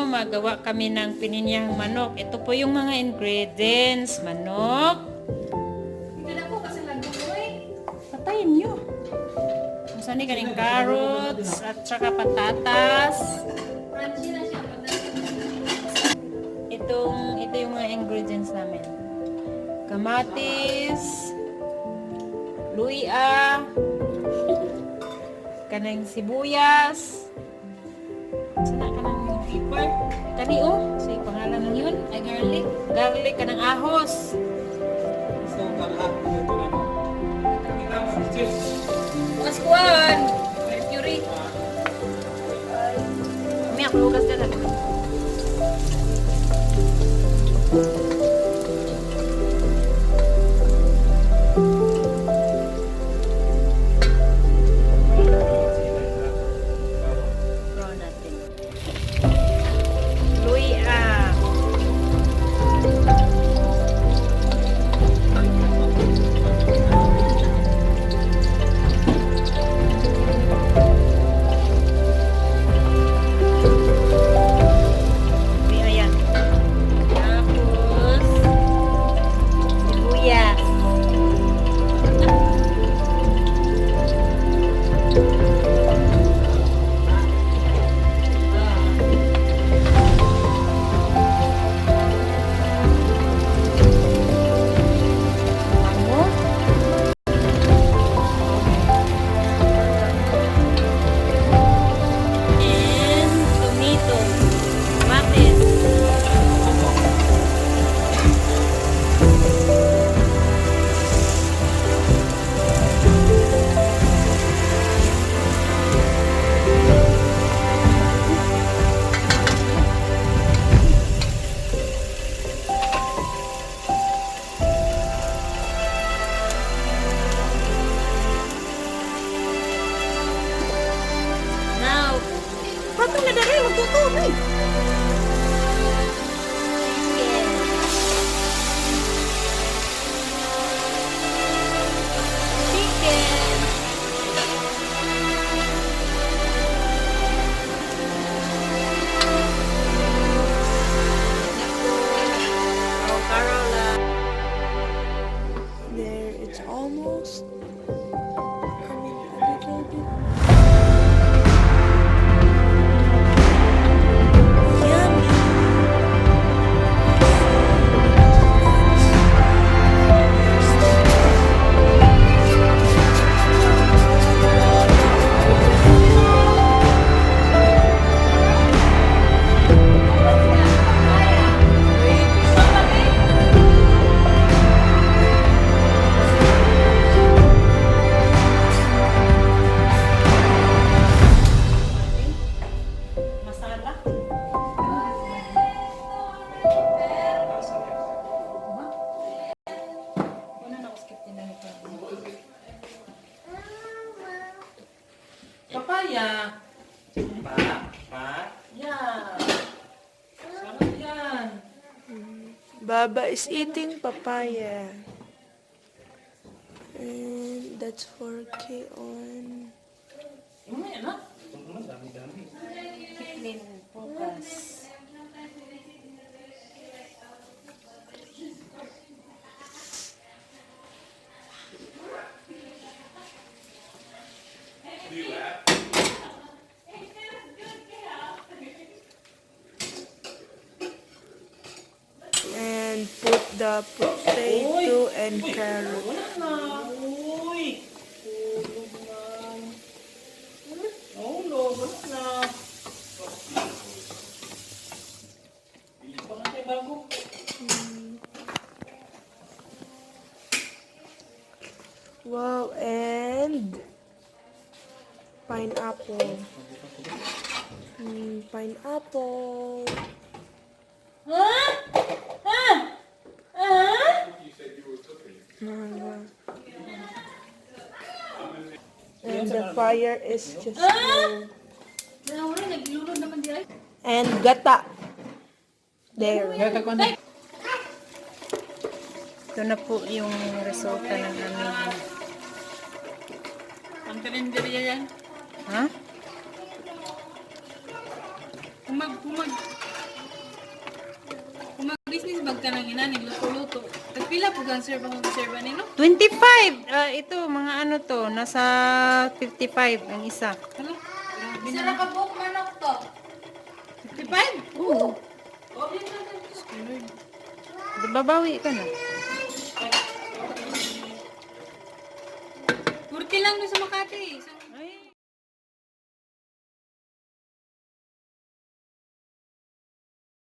magawa kami ng pininyahang manok. Ito po yung mga ingredients. Manok. Patayin nyo. Masani kaning carrots at saka patatas. Ito yung mga ingredients namin. Kamatis, luya, kanang sibuyas, sana kanang pepper, kani say pangalan ng yun, ay garlic kanang ahos. Kuan, mercury. Kami ako lugas ka na. Patong na dari, magtutuloy. Chicken. Oh, Carola. There, it's almost coming a little bit. Papaya. Yeah. Sarap yan. Baba is eating papaya. And that's for Keon. Mamaya na. Clean focus. And put the potato and carrot. Wala na. Uy. Tulog na. Tulog. Wala na. Baka tayo bago. Wow, and pineapple. Pineapple. Huh? Huh? Huh? And the fire is just low. And gata. There. Ito na po yung resulta ng aming... Ang kalendarya yan? Ha? Humag. Business bag ka nang inanin, luto-luto. Tagpila po gan serve ang serve ni no? 25! Ito, mga ano to, nasa 55 ang isa. Hala, grabe Sira na. ka buong manok to. 55? Oo. Babawi ka na. 40 lang doon sa Makati. Isang